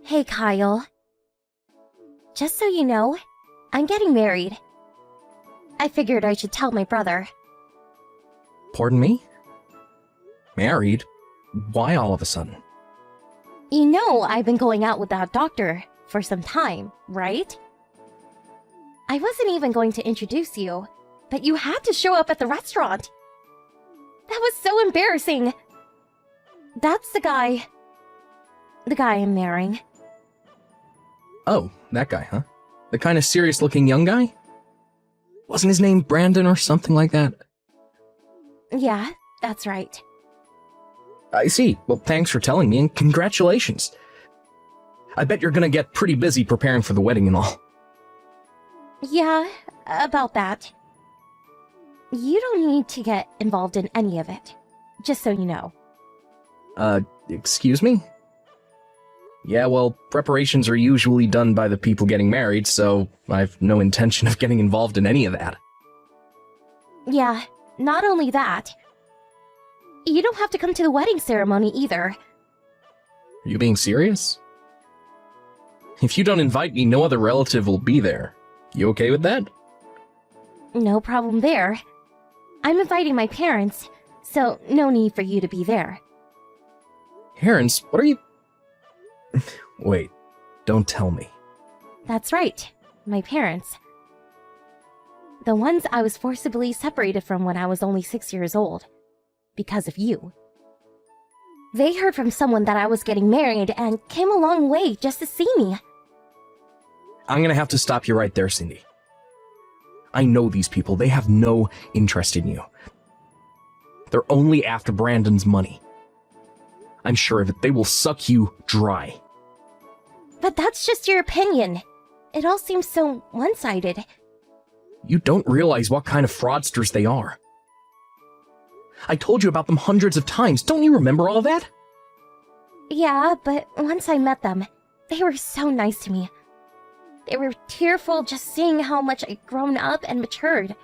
Hey, Kyle. Just so you know, I'm getting married. I figured I should tell my brother. Pardon me? Married? Why all of a sudden? You know I've been going out with that doctor for some time, right? I wasn't even going to introduce you, but you had to show up at the restaurant. That was so embarrassing. That's the guy I'm marrying. Oh, that guy, huh? The kind of serious-looking young guy? Wasn't his name Brandon or something like that? Yeah, that's right. I see. Well, thanks for telling me, and congratulations. I bet you're gonna get pretty busy preparing for the wedding and all. Yeah, about that. You don't need to get involved in any of it, just so you know. Excuse me? Yeah, well, preparations are usually done by the people getting married, so I've no intention of getting involved in any of that. Yeah, not only that. You don't have to come to the wedding ceremony either. Are you being serious? If you don't invite me, no other relative will be there. You okay with that? No problem there. I'm inviting my parents, so no need for you to be there. Parents? What are you... Wait, don't tell me. That's right, my parents. The ones I was forcibly separated from when I was only 6 years old. Because of you. They heard from someone that I was getting married and came a long way just to see me. I'm gonna have to stop you right there, Cindy. I know these people. They have no interest in you. They're only after Brandon's money. I'm sure of it. They will suck you dry. But that's just your opinion. It all seems so one-sided. You don't realize what kind of fraudsters they are. I told you about them hundreds of times. Don't you remember all that? Yeah, but once I met them, they were so nice to me. They were tearful just seeing how much I'd grown up and matured.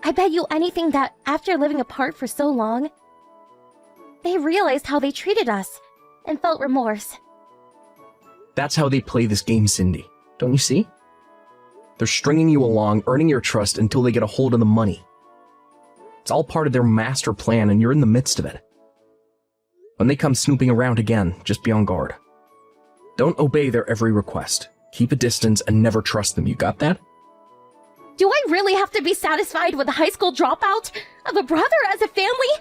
I bet you anything that after living apart for so long, they realized how they treated us and felt remorse. That's how they play this game, Cindy. Don't you see? They're stringing you along, earning your trust until they get a hold of the money. It's all part of their master plan, and you're in the midst of it. When they come snooping around again, just be on guard. Don't obey their every request. Keep a distance and never trust them. You got that? Do I really have to be satisfied with a high school dropout of a brother as a family?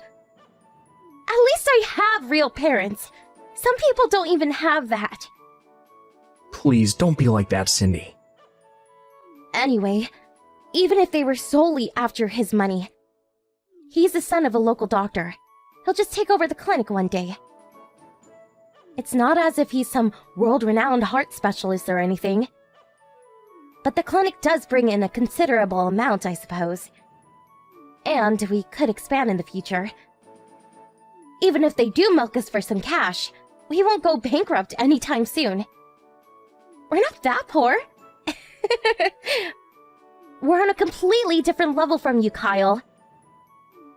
At least I have real parents. Some people don't even have that. Please, don't be like that, Cindy. Anyway, even if they were solely after his money, he's the son of a local doctor. He'll just take over the clinic one day. It's not as if he's some world-renowned heart specialist or anything. But the clinic does bring in a considerable amount, I suppose. And we could expand in the future. Even if they do milk us for some cash, we won't go bankrupt anytime soon. We're not that poor. We're on a completely different level from you, Kyle.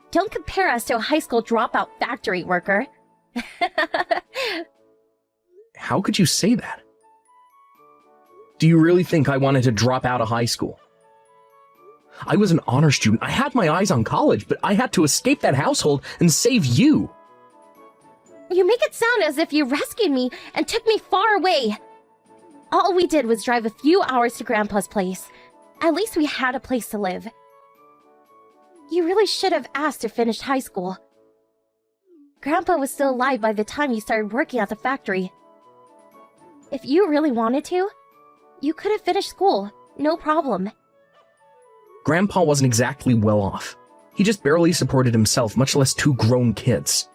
Don't compare us to a high school dropout factory worker. How could you say that? Do you really think I wanted to drop out of high school? I was an honor student. I had my eyes on college, but I had to escape that household and save you. You make it sound as if you rescued me and took me far away. All we did was drive a few hours to Grandpa's place. At least we had a place to live. You really should have asked to finish high school. Grandpa was still alive by the time you started working at the factory. If you really wanted to, you could have finished school, no problem. Grandpa wasn't exactly well off. He just barely supported himself, much less two grown kids.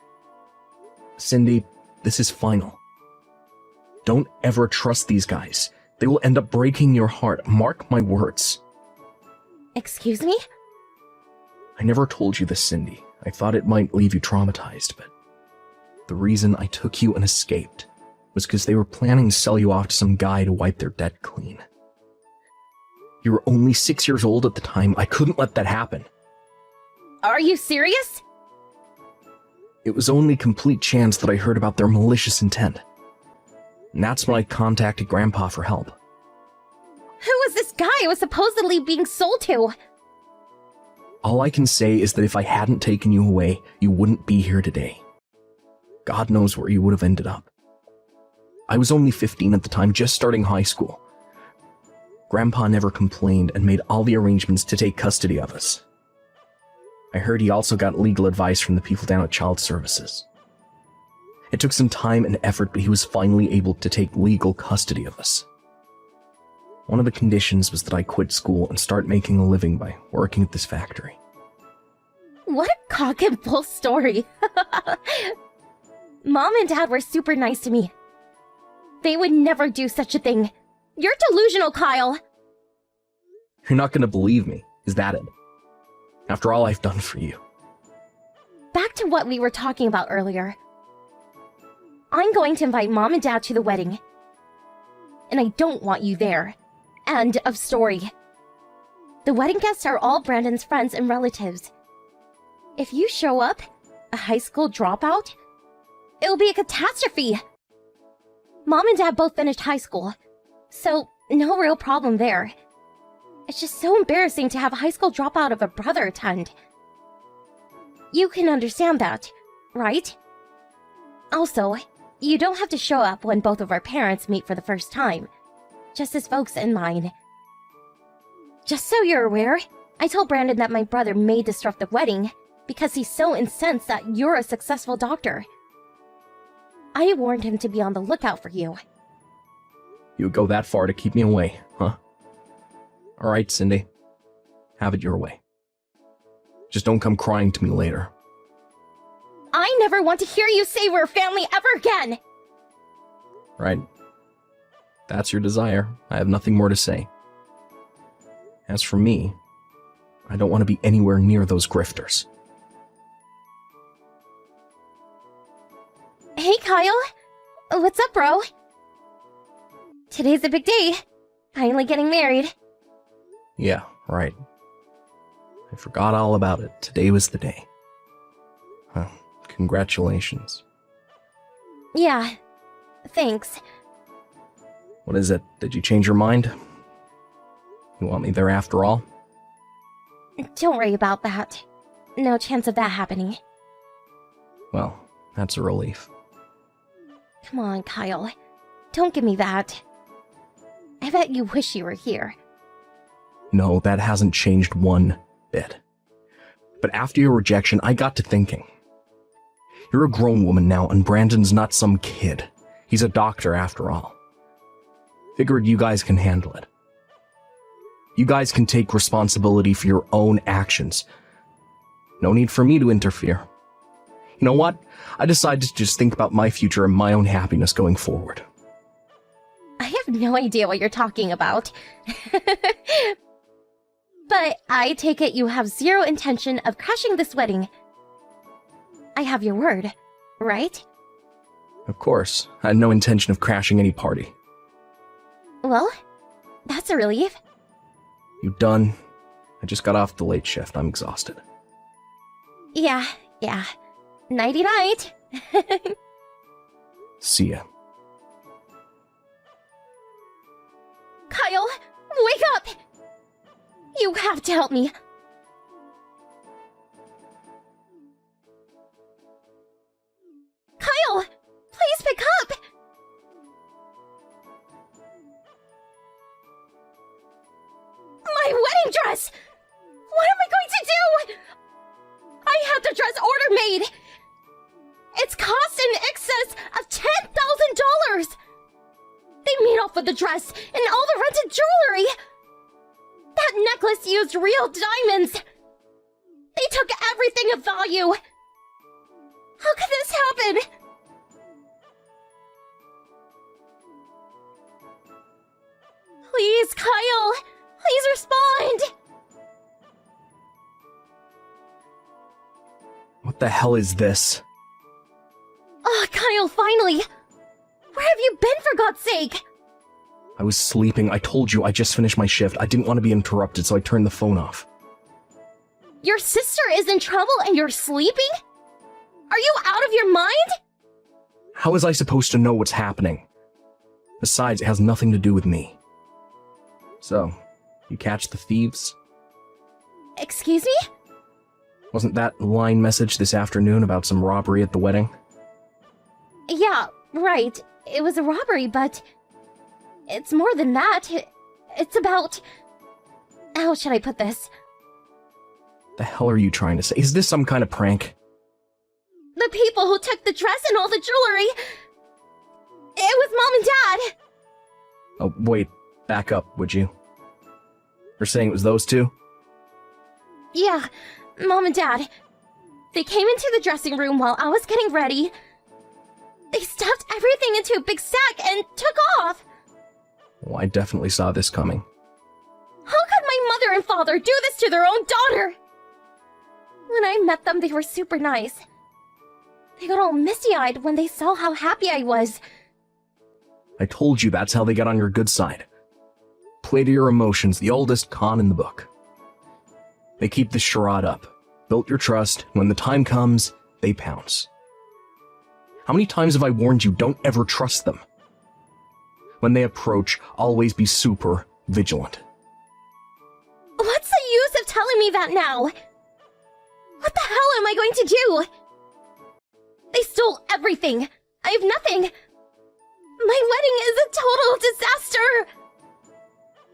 Cindy, this is final. Don't ever trust these guys. They will end up breaking your heart. Mark my words. Excuse me? I never told you this, Cindy. I thought it might leave you traumatized, but the reason I took you and escaped was because they were planning to sell you off to some guy to wipe their debt clean. You were only 6 years old at the time. I couldn't let that happen. Are you serious? It was only complete chance that I heard about their malicious intent. And that's when I contacted Grandpa for help. Who was this guy I was supposedly being sold to? All I can say is that if I hadn't taken you away, you wouldn't be here today. God knows where you would have ended up. I was only 15 at the time, just starting high school. Grandpa never complained and made all the arrangements to take custody of us. I heard he also got legal advice from the people down at Child Services. It took some time and effort, but he was finally able to take legal custody of us. One of the conditions was that I quit school and start making a living by working at this factory. What a cock and bull story. Mom and Dad were super nice to me. They would never do such a thing. You're delusional, Kyle. You're not gonna believe me, is that it? After all I've done for you. Back to what we were talking about earlier. I'm going to invite Mom and Dad to the wedding. And I don't want you there. End of story. The wedding guests are all Brandon's friends and relatives. If you show up, a high school dropout, it'll be a catastrophe. Mom and Dad both finished high school, so no real problem there. It's just so embarrassing to have a high school dropout of a brother attend. You can understand that, right? Also, you don't have to show up when both of our parents meet for the first time, just as folks in mine. Just so you're aware, I told Brandon that my brother may disrupt the wedding because he's so incensed that you're a successful doctor. I warned him to be on the lookout for you. You would go that far to keep me away, huh? Alright, Cindy. Have it your way. Just don't come crying to me later. I never want to hear you say we're family ever again! Right. That's your desire. I have nothing more to say. As for me, I don't want to be anywhere near those grifters. Hey, Kyle. What's up, bro? Today's a big day. Finally getting married. Yeah, right. I forgot all about it. Today was the day. Well, congratulations. Yeah, thanks. What is it? Did you change your mind? You want me there after all? Don't worry about that. No chance of that happening. Well, that's a relief. Come on, Kyle. Don't give me that. I bet you wish you were here. No, that hasn't changed one bit. But after your rejection, I got to thinking. You're a grown woman now, and Brandon's not some kid. He's a doctor after all. Figured you guys can handle it. You guys can take responsibility for your own actions. No need for me to interfere. You know what? I decided to just think about my future and my own happiness going forward. I have no idea what you're talking about. But I take it you have zero intention of crashing this wedding. I have your word, right? Of course, I had no intention of crashing any party. Well, that's a relief. You done? I just got off the late shift. I'm exhausted. Yeah. Nighty-night. See ya. Kyle, wake up! You have to help me. Kyle, please pick up! My wedding dress! What am I going to do? I had the dress order made! It's cost in excess of $10,000! They made off with the dress and all the rented jewelry! That necklace used real diamonds! They took everything of value! How could this happen? Please, Kyle! Please respond! What the hell is this? Oh, Kyle, finally! Where have you been, for God's sake? I was sleeping. I told you I just finished my shift. I didn't want to be interrupted, so I turned the phone off. Your sister is in trouble and you're sleeping? Are you out of your mind? How was I supposed to know what's happening? Besides, it has nothing to do with me. So, you catch the thieves? Excuse me? Wasn't that line message this afternoon about some robbery at the wedding? Yeah, right. It was a robbery, but it's more than that. It's about... How should I put this? The hell are you trying to say? Is this some kind of prank? The people who took the dress and all the jewelry... It was Mom and Dad! Oh, wait. Back up, would you? You're saying it was those two? Yeah, Mom and Dad. They came into the dressing room while I was getting ready. They stuffed everything into a big sack and took off! Well, I definitely saw this coming. How could my mother and father do this to their own daughter? When I met them, they were super nice. They got all misty-eyed when they saw how happy I was. I told you that's how they got on your good side. Play to your emotions, the oldest con in the book. They keep the charade up, built your trust, and when the time comes, they pounce. How many times have I warned you, don't ever trust them? When they approach, always be super vigilant. What's the use of telling me that now? What the hell am I going to do? They stole everything. I have nothing. My wedding is a total disaster.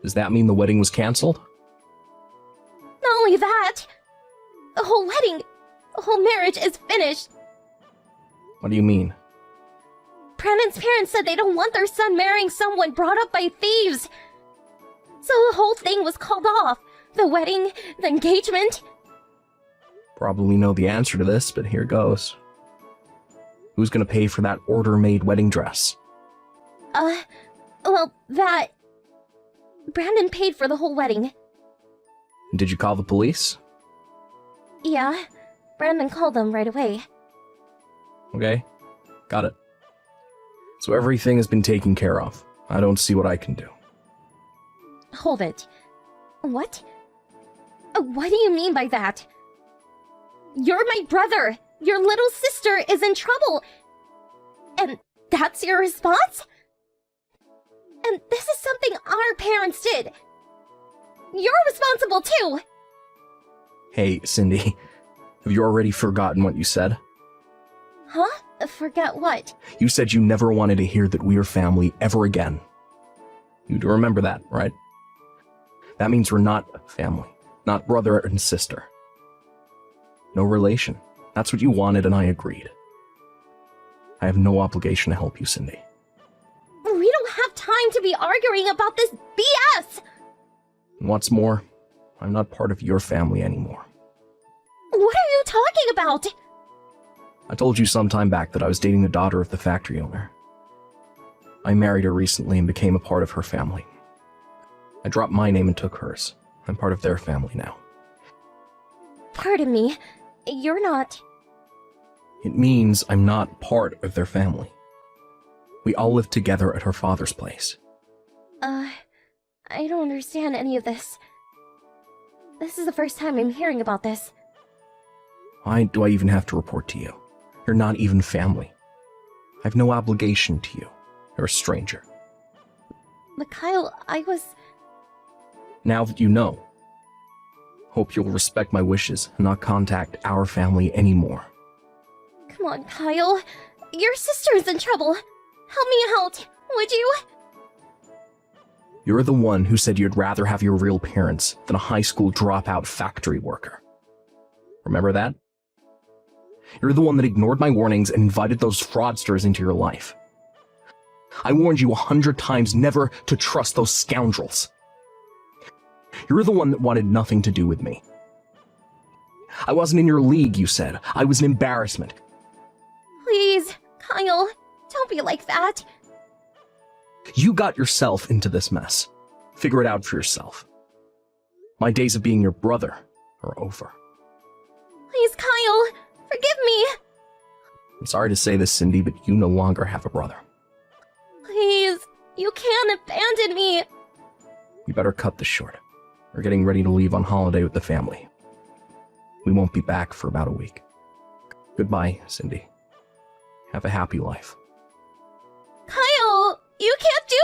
Does that mean the wedding was canceled? Not only that, the whole wedding, the whole marriage is finished. What do you mean? Brandon's parents said they don't want their son marrying someone brought up by thieves. So the whole thing was called off. The wedding, the engagement. Probably know the answer to this, but here goes. Who's gonna pay for that order-made wedding dress? Well, that... Brandon paid for the whole wedding. Did you call the police? Yeah, Brandon called them right away. Okay, got it. So everything has been taken care of. I don't see what I can do. Hold it. What? What do you mean by that? You're my brother! Your little sister is in trouble! And that's your response? And this is something our parents did. You're responsible too! Hey, Cindy, have you already forgotten what you said? Huh? Forget what? You said you never wanted to hear that we are family ever again. You do remember that, right? That means we're not family, not brother and sister. No relation. That's what you wanted and I agreed. I have no obligation to help you, Cindy. We don't have time to be arguing about this BS! And what's more, I'm not part of your family anymore. What are you talking about? I told you some time back that I was dating the daughter of the factory owner. I married her recently and became a part of her family. I dropped my name and took hers. I'm part of their family now. Pardon me, you're not... It means I'm not part of their family. We all live together at her father's place. I don't understand any of this. This is the first time I'm hearing about this. Why do I even have to report to you? You're not even family. I have no obligation to you. You're a stranger. But Kyle, I was... Now that you know, hope you'll respect my wishes and not contact our family anymore. Come on, Kyle. Your sister's in trouble. Help me out, would you? You're the one who said you'd rather have your real parents than a high school dropout factory worker. Remember that? You're the one that ignored my warnings and invited those fraudsters into your life. I warned you 100 times never to trust those scoundrels. You're the one that wanted nothing to do with me. I wasn't in your league, you said. I was an embarrassment. Please, Kyle, don't be like that. You got yourself into this mess. Figure it out for yourself. My days of being your brother are over. Please, Kyle, forgive me. I'm sorry to say this, Cindy, but you no longer have a brother. Please, you can't abandon me. You better cut this short. We're getting ready to leave on holiday with the family. We won't be back for about a week. Goodbye, Cindy. Have a happy life. Kyle, you can't do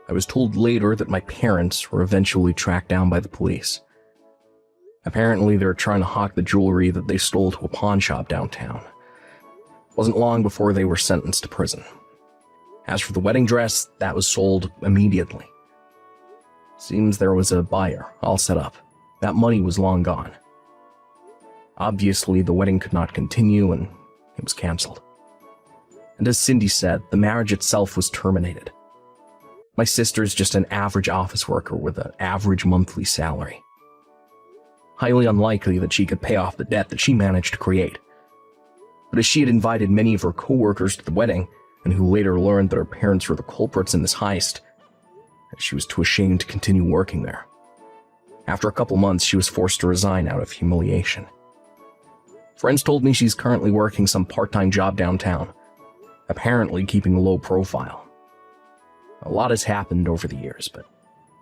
I was told later that my parents were eventually tracked down by the police. Apparently, they were trying to hawk the jewelry that they stole to a pawn shop downtown. It wasn't long before they were sentenced to prison. As for the wedding dress, that was sold immediately. Seems there was a buyer, all set up. That money was long gone. Obviously, the wedding could not continue, and it was canceled. And as Cindy said, the marriage itself was terminated. My sister's just an average office worker with an average monthly salary. Highly unlikely that she could pay off the debt that she managed to create. But as she had invited many of her co-workers to the wedding, and who later learned that her parents were the culprits in this heist, she was too ashamed to continue working there. After a couple months, she was forced to resign out of humiliation. Friends told me she's currently working some part-time job downtown, apparently keeping a low profile. A lot has happened over the years, but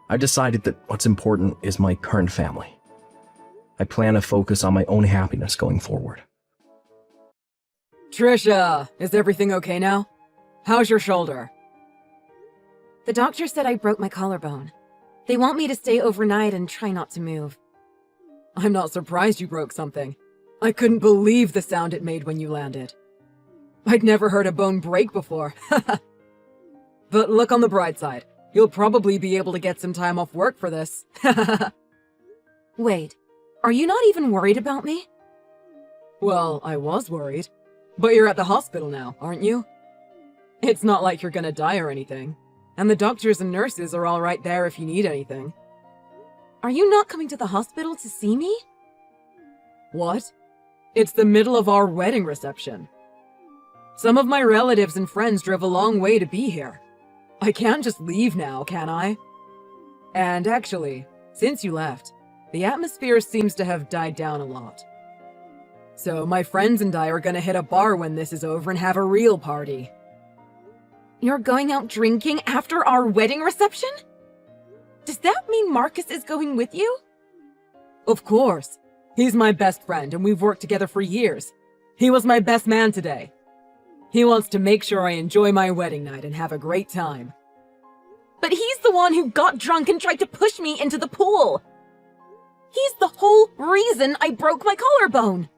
I decided that what's important is my current family. I plan to focus on my own happiness going forward. Trisha, is everything okay now? How's your shoulder? The doctor said I broke my collarbone. They want me to stay overnight and try not to move. I'm not surprised you broke something. I couldn't believe the sound it made when you landed. I'd never heard a bone break before. But look on the bright side. You'll probably be able to get some time off work for this. Wait, are you not even worried about me? Well, I was worried. But you're at the hospital now, aren't you? It's not like you're gonna die or anything. And the doctors and nurses are all right there if you need anything. Are you not coming to the hospital to see me? What? It's the middle of our wedding reception. Some of my relatives and friends drove a long way to be here. I can't just leave now, can I? And actually, since you left, the atmosphere seems to have died down a lot. So my friends and I are gonna hit a bar when this is over and have a real party. You're going out drinking after our wedding reception? Does that mean Marcus is going with you? Of course. He's my best friend and we've worked together for years. He was my best man today. He wants to make sure I enjoy my wedding night and have a great time. But he's the one who got drunk and tried to push me into the pool. He's the whole reason I broke my collarbone.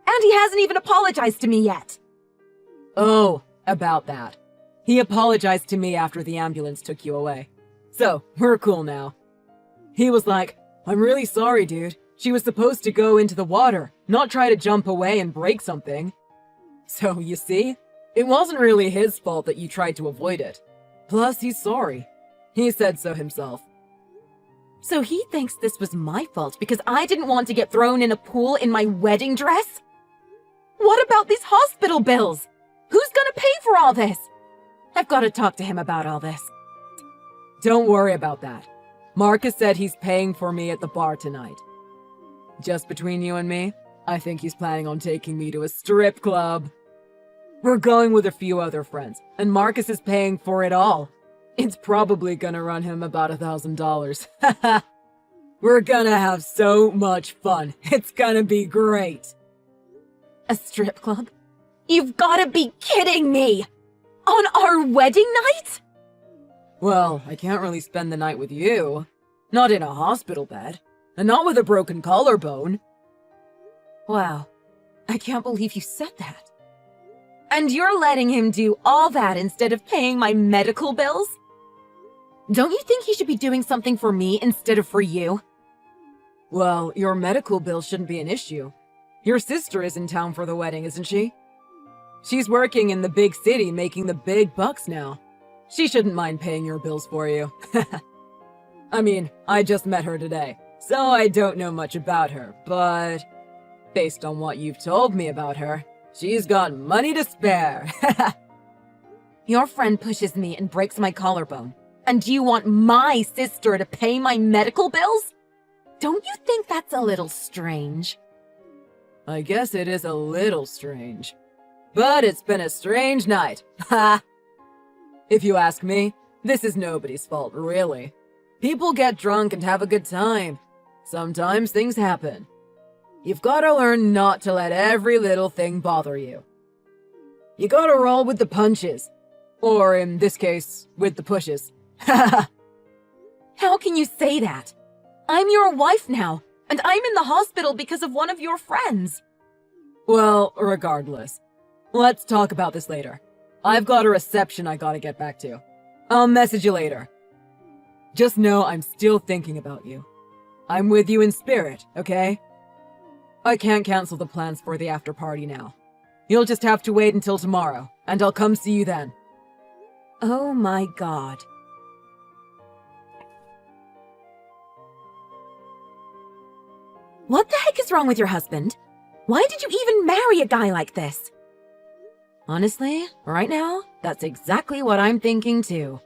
And he hasn't even apologized to me yet. Oh, about that. He apologized to me after the ambulance took you away. So, we're cool now. He was like, "I'm really sorry, dude. She was supposed to go into the water, not try to jump away and break something." So, you see, it wasn't really his fault that you tried to avoid it. Plus, he's sorry. He said so himself. So he thinks this was my fault because I didn't want to get thrown in a pool in my wedding dress? What about these hospital bills? Who's gonna pay for all this? I've got to talk to him about all this. Don't worry about that. Marcus said he's paying for me at the bar tonight. Just between you and me, I think he's planning on taking me to a strip club. We're going with a few other friends, and Marcus is paying for it all. It's probably gonna run him about $1,000. We're gonna have so much fun. It's gonna be great. A strip club? You've got to be kidding me! On our wedding night? Well, I can't really spend the night with you. Not in a hospital bed. And not with a broken collarbone. Wow. I can't believe you said that. And you're letting him do all that instead of paying my medical bills? Don't you think he should be doing something for me instead of for you? Well, your medical bill shouldn't be an issue. Your sister is in town for the wedding, isn't she? She's working in the big city making the big bucks now. She shouldn't mind paying your bills for you. I mean, I just met her today, so I don't know much about her, but based on what you've told me about her, she's got money to spare. Your friend pushes me and breaks my collarbone, and you want my sister to pay my medical bills? Don't you think that's a little strange? I guess it is a little strange. But it's been a strange night. Ha! If you ask me, this is nobody's fault, really. People get drunk and have a good time. Sometimes things happen. You've gotta learn not to let every little thing bother you. You gotta roll with the punches. Or in this case, with the pushes. How can you say that? I'm your wife now, and I'm in the hospital because of one of your friends. Well, regardless. Let's talk about this later. I've got a reception I gotta get back to. I'll message you later. Just know I'm still thinking about you. I'm with you in spirit, okay? I can't cancel the plans for the after party now. You'll just have to wait until tomorrow, and I'll come see you then. Oh my god. What the heck is wrong with your husband? Why did you even marry a guy like this? Honestly, right now, that's exactly what I'm thinking too.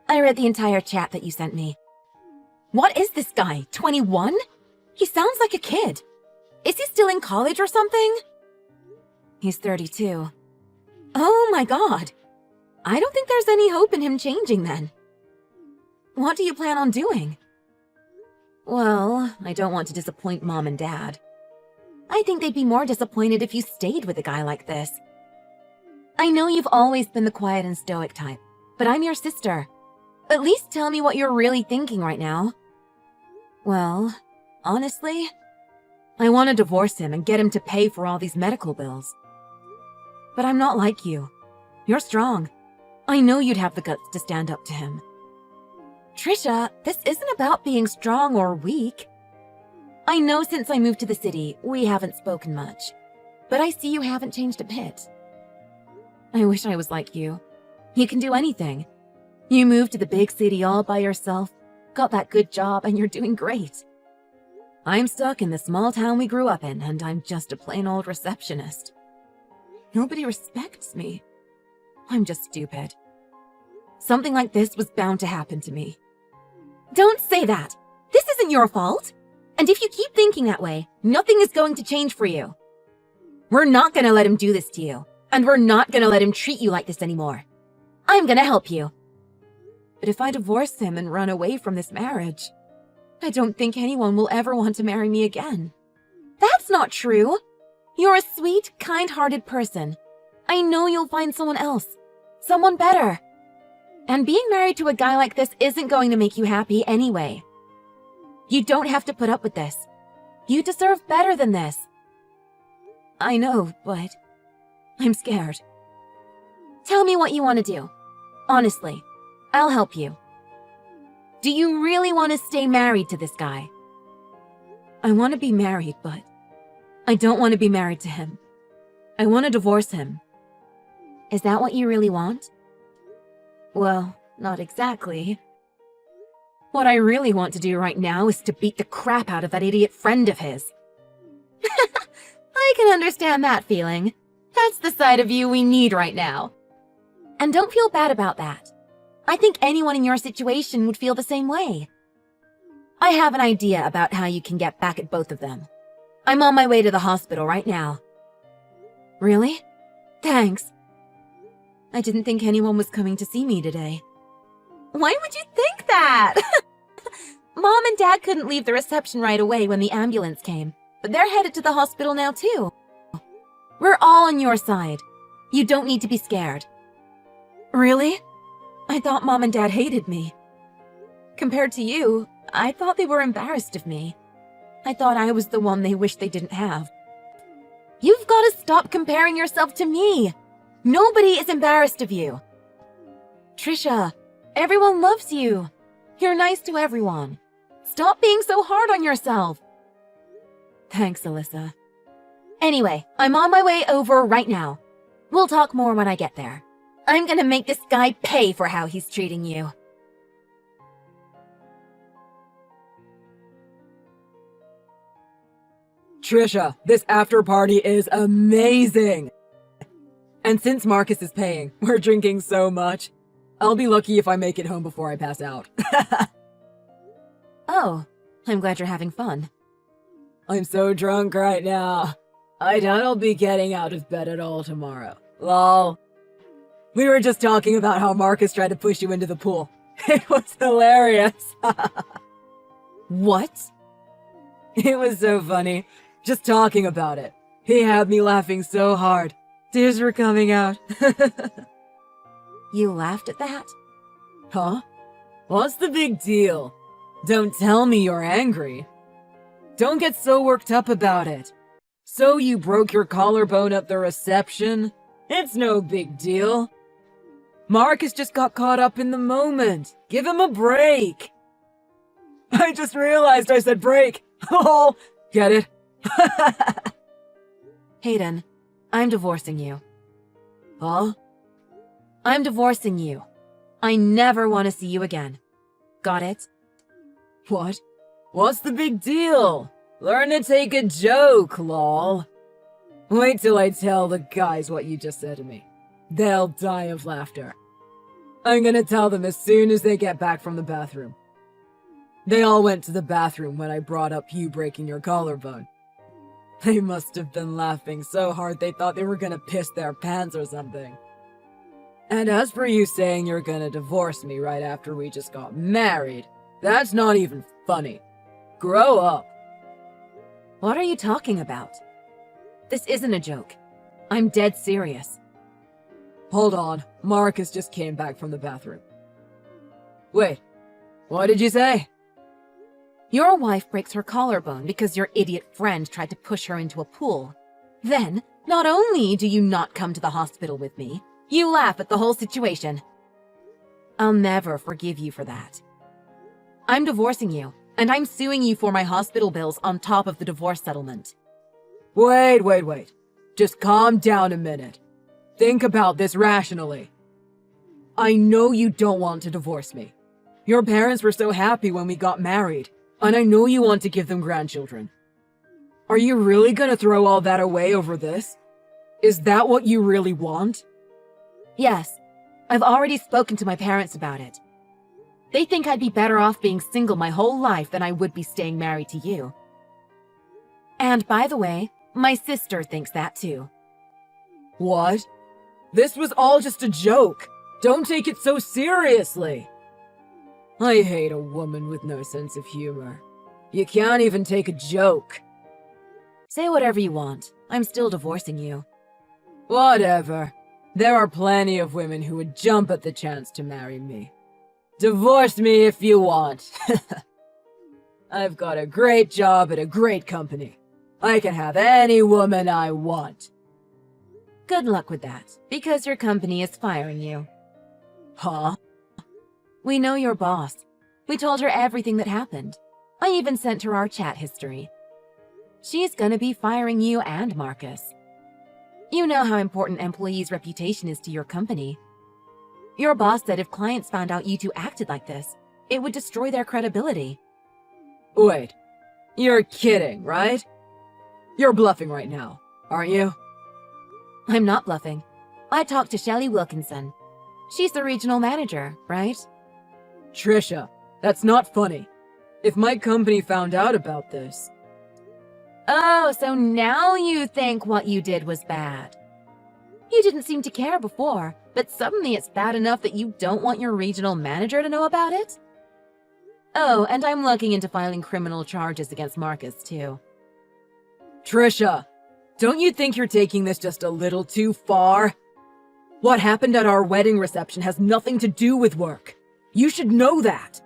I read the entire chat that you sent me. What is this guy, 21? He sounds like a kid. Is he still in college or something? He's 32. Oh my god. I don't think there's any hope in him changing then. What do you plan on doing? Well, I don't want to disappoint Mom and Dad. I think they'd be more disappointed if you stayed with a guy like this. I know you've always been the quiet and stoic type, but I'm your sister. At least tell me what you're really thinking right now. Well, honestly, I want to divorce him and get him to pay for all these medical bills. But I'm not like you. You're strong. I know you'd have the guts to stand up to him. Trisha, this isn't about being strong or weak. I know since I moved to the city, we haven't spoken much, but I see you haven't changed a bit. I wish I was like you. You can do anything. You moved to the big city all by yourself, got that good job, and you're doing great. I'm stuck in the small town we grew up in, and I'm just a plain old receptionist. Nobody respects me. I'm just stupid. Something like this was bound to happen to me. Don't say that! This isn't your fault! And if you keep thinking that way, nothing is going to change for you. We're not gonna let him do this to you, and we're not gonna let him treat you like this anymore. I'm gonna help you. But if I divorce him and run away from this marriage, I don't think anyone will ever want to marry me again. That's not true. You're a sweet, kind-hearted person. I know you'll find someone else. Someone better. And being married to a guy like this isn't going to make you happy anyway. You don't have to put up with this. You deserve better than this. I know, but I'm scared. Tell me what you want to do. Honestly, I'll help you. Do you really want to stay married to this guy? I want to be married, but I don't want to be married to him. I want to divorce him. Is that what you really want? Well, not exactly. What I really want to do right now is to beat the crap out of that idiot friend of his. I can understand that feeling. That's the side of you we need right now. And don't feel bad about that. I think anyone in your situation would feel the same way. I have an idea about how you can get back at both of them. I'm on my way to the hospital right now. Really? Thanks. I didn't think anyone was coming to see me today. Why would you think that? Mom and Dad couldn't leave the reception right away when the ambulance came, but they're headed to the hospital now too. We're all on your side. You don't need to be scared. Really? I thought Mom and Dad hated me. Compared to you, I thought they were embarrassed of me. I thought I was the one they wished they didn't have. You've got to stop comparing yourself to me. Nobody is embarrassed of you. Trisha, everyone loves you. You're nice to everyone. Stop being so hard on yourself. Thanks, Alyssa. Anyway, I'm on my way over right now. We'll talk more when I get there. I'm gonna make this guy pay for how he's treating you. Trisha, this after party is amazing! And since Marcus is paying, we're drinking so much. I'll be lucky if I make it home before I pass out. Oh, I'm glad you're having fun. I'm so drunk right now. I doubt I'll be getting out of bed at all tomorrow. Lol. We were just talking about how Marcus tried to push you into the pool. It was hilarious. What? It was so funny. Just talking about it. He had me laughing so hard. Tears were coming out. You laughed at that? Huh? What's the big deal? Don't tell me you're angry. Don't get so worked up about it. So you broke your collarbone at the reception? It's no big deal. Marcus just got caught up in the moment. Give him a break. I just realized I said break. Oh, get it? Hayden, I'm divorcing you. Huh? I'm divorcing you. I never want to see you again. Got it? What? What's the big deal? Learn to take a joke, lol. Wait till I tell the guys what you just said to me. They'll die of laughter. I'm gonna tell them as soon as they get back from the bathroom. They all went to the bathroom when I brought up you breaking your collarbone. They must have been laughing so hard they thought they were gonna piss their pants or something. And as for you saying you're gonna divorce me right after we just got married, that's not even funny. Grow up. What are you talking about? This isn't a joke. I'm dead serious. Hold on, Marcus just came back from the bathroom. Wait, what did you say? Your wife breaks her collarbone because your idiot friend tried to push her into a pool. Then, not only do you not come to the hospital with me, you laugh at the whole situation. I'll never forgive you for that. I'm divorcing you, and I'm suing you for my hospital bills on top of the divorce settlement. Wait. Just calm down a minute. Think about this rationally. I know you don't want to divorce me. Your parents were so happy when we got married, and I know you want to give them grandchildren. Are you really gonna throw all that away over this? Is that what you really want? Yes, I've already spoken to my parents about it. They think I'd be better off being single my whole life than I would be staying married to you. And by the way, my sister thinks that too. What? This was all just a joke. Don't take it so seriously. I hate a woman with no sense of humor. You can't even take a joke. Say whatever you want. I'm still divorcing you. Whatever. There are plenty of women who would jump at the chance to marry me. Divorce me if you want. I've got a great job at a great company. I can have any woman I want. Good luck with that, because your company is firing you. Huh? We know your boss. We told her everything that happened. I even sent her our chat history. She's gonna be firing you and Marcus. You know how important employees' reputation is to your company. Your boss said if clients found out you two acted like this, it would destroy their credibility. Wait, you're kidding, right? You're bluffing right now, aren't you? I'm not bluffing. I talked to Shelley Wilkinson. She's the regional manager, right? Trisha, that's not funny. If my company found out about this... Oh, so now you think what you did was bad. You didn't seem to care before, but suddenly it's bad enough that you don't want your regional manager to know about it? Oh, and I'm looking into filing criminal charges against Marcus, too. Trisha, don't you think you're taking this just a little too far? What happened at our wedding reception has nothing to do with work. You should know that.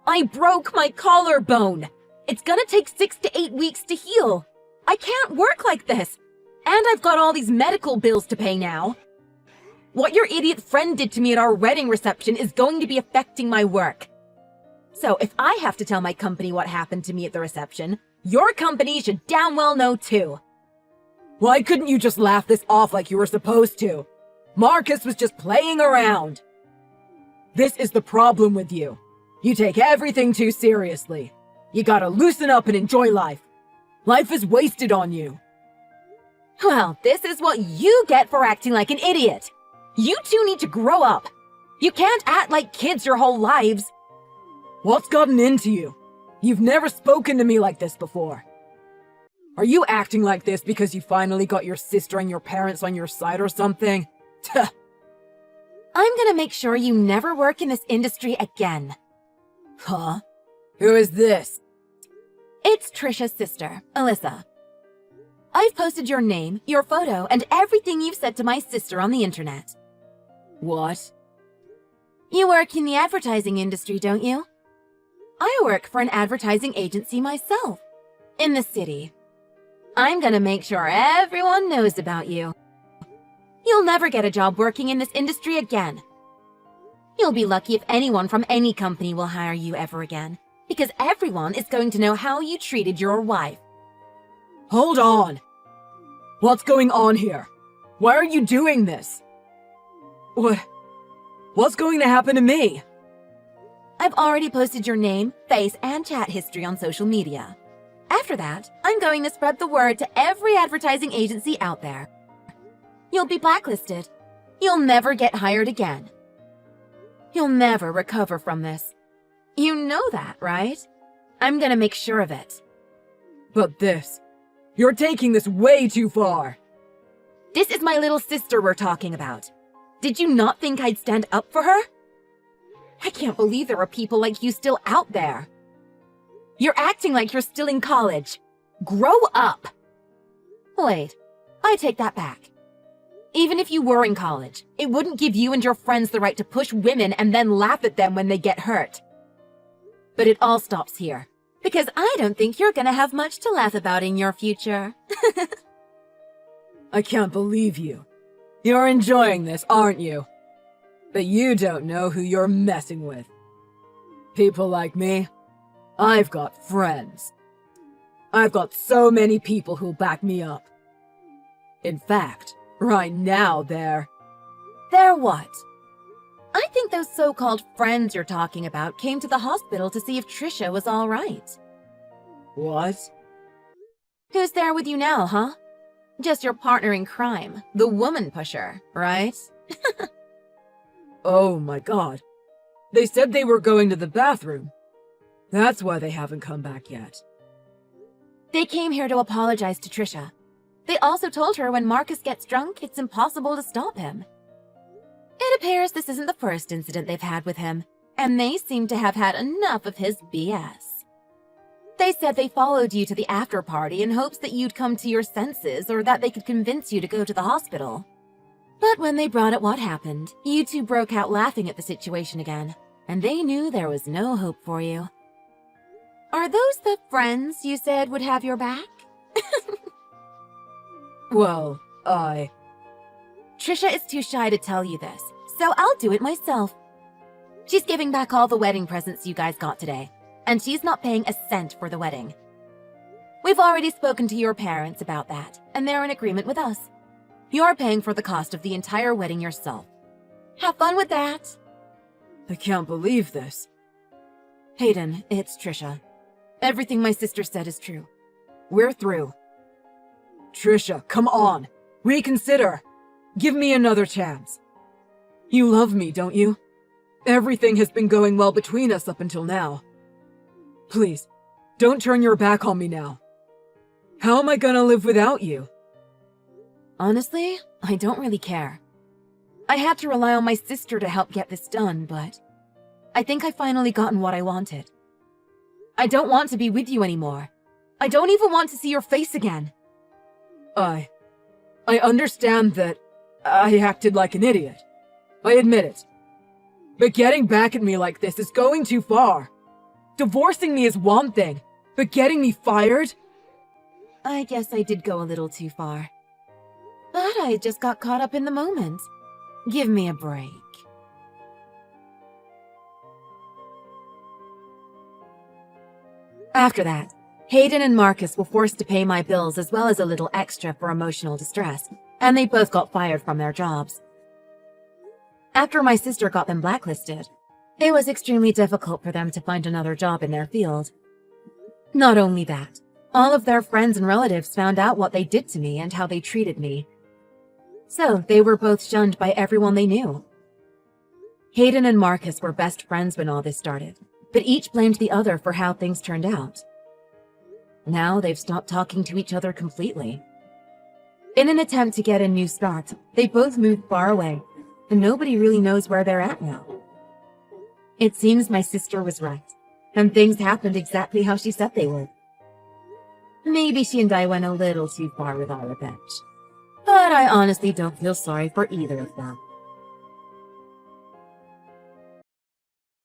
I broke my collarbone. It's gonna take 6 to 8 weeks to heal. I can't work like this. And I've got all these medical bills to pay now. What your idiot friend did to me at our wedding reception is going to be affecting my work. So if I have to tell my company what happened to me at the reception, your company should damn well know too. Why couldn't you just laugh this off like you were supposed to? Marcus was just playing around. This is the problem with you. You take everything too seriously. You gotta loosen up and enjoy life. Life is wasted on you. Well, this is what you get for acting like an idiot. You two need to grow up. You can't act like kids your whole lives. What's gotten into you? You've never spoken to me like this before. Are you acting like this because you finally got your sister and your parents on your side or something? I'm gonna make sure you never work in this industry again. Huh? Who is this? It's Trisha's sister, Alyssa. I've posted your name, your photo, and everything you've said to my sister on the internet. What? You work in the advertising industry, don't you? I work for an advertising agency myself, in the city. I'm gonna make sure everyone knows about you. You'll never get a job working in this industry again. You'll be lucky if anyone from any company will hire you ever again, because everyone is going to know how you treated your wife. Hold on! What's going on here? Why are you doing this? What's going to happen to me? I've already posted your name, face, and chat history on social media. After that, I'm going to spread the word to every advertising agency out there. You'll be blacklisted. You'll never get hired again. You'll never recover from this. You know that, right? I'm gonna make sure of it. But you're taking this way too far. This is my little sister we're talking about. Did you not think I'd stand up for her? I can't believe there are people like you still out there. You're acting like you're still in college. Grow up! Wait, I take that back. Even if you were in college, it wouldn't give you and your friends the right to push women and then laugh at them when they get hurt. But it all stops here, because I don't think you're gonna have much to laugh about in your future. I can't believe you. You're enjoying this, aren't you? But you don't know who you're messing with. People like me, I've got friends. I've got so many people who'll back me up. In fact, right now they're what? I think those so-called friends you're talking about came to the hospital to see if Trisha was all right. What? Who's there with you now, huh? Just your partner in crime, the woman pusher, right? Oh my god. They said they were going to the bathroom. That's why they haven't come back yet. They came here to apologize to Trisha. They also told her when Marcus gets drunk, it's impossible to stop him. It appears this isn't the first incident they've had with him, and they seem to have had enough of his BS. They said they followed you to the after party in hopes that you'd come to your senses or that they could convince you to go to the hospital. But when they brought up what happened, you two broke out laughing at the situation again, and they knew there was no hope for you. Are those the friends you said would have your back? Well, Trisha is too shy to tell you this, so I'll do it myself. She's giving back all the wedding presents you guys got today, and she's not paying a cent for the wedding. We've already spoken to your parents about that, and they're in agreement with us. You're paying for the cost of the entire wedding yourself. Have fun with that. I can't believe this. Hayden, it's Trisha. Everything my sister said is true. We're through. Trisha, come on. Reconsider. Give me another chance. You love me, don't you? Everything has been going well between us up until now. Please, don't turn your back on me now. How am I gonna live without you? Honestly, I don't really care. I had to rely on my sister to help get this done, but I think I've finally gotten what I wanted. I don't want to be with you anymore. I don't even want to see your face again. I understand that I acted like an idiot. I admit it. But getting back at me like this is going too far. Divorcing me is one thing, but getting me fired? I guess I did go a little too far. But I just got caught up in the moment. Give me a break. After that, Hayden and Marcus were forced to pay my bills as well as a little extra for emotional distress, and they both got fired from their jobs. After my sister got them blacklisted, it was extremely difficult for them to find another job in their field. Not only that, all of their friends and relatives found out what they did to me and how they treated me. So they were both shunned by everyone they knew. Hayden and Marcus were best friends when all this started, but each blamed the other for how things turned out. Now they've stopped talking to each other completely. In an attempt to get a new start, they both moved far away, and nobody really knows where they're at now. It seems my sister was right, and things happened exactly how she said they would. Maybe she and I went a little too far with our revenge. But I honestly don't feel sorry for either of them.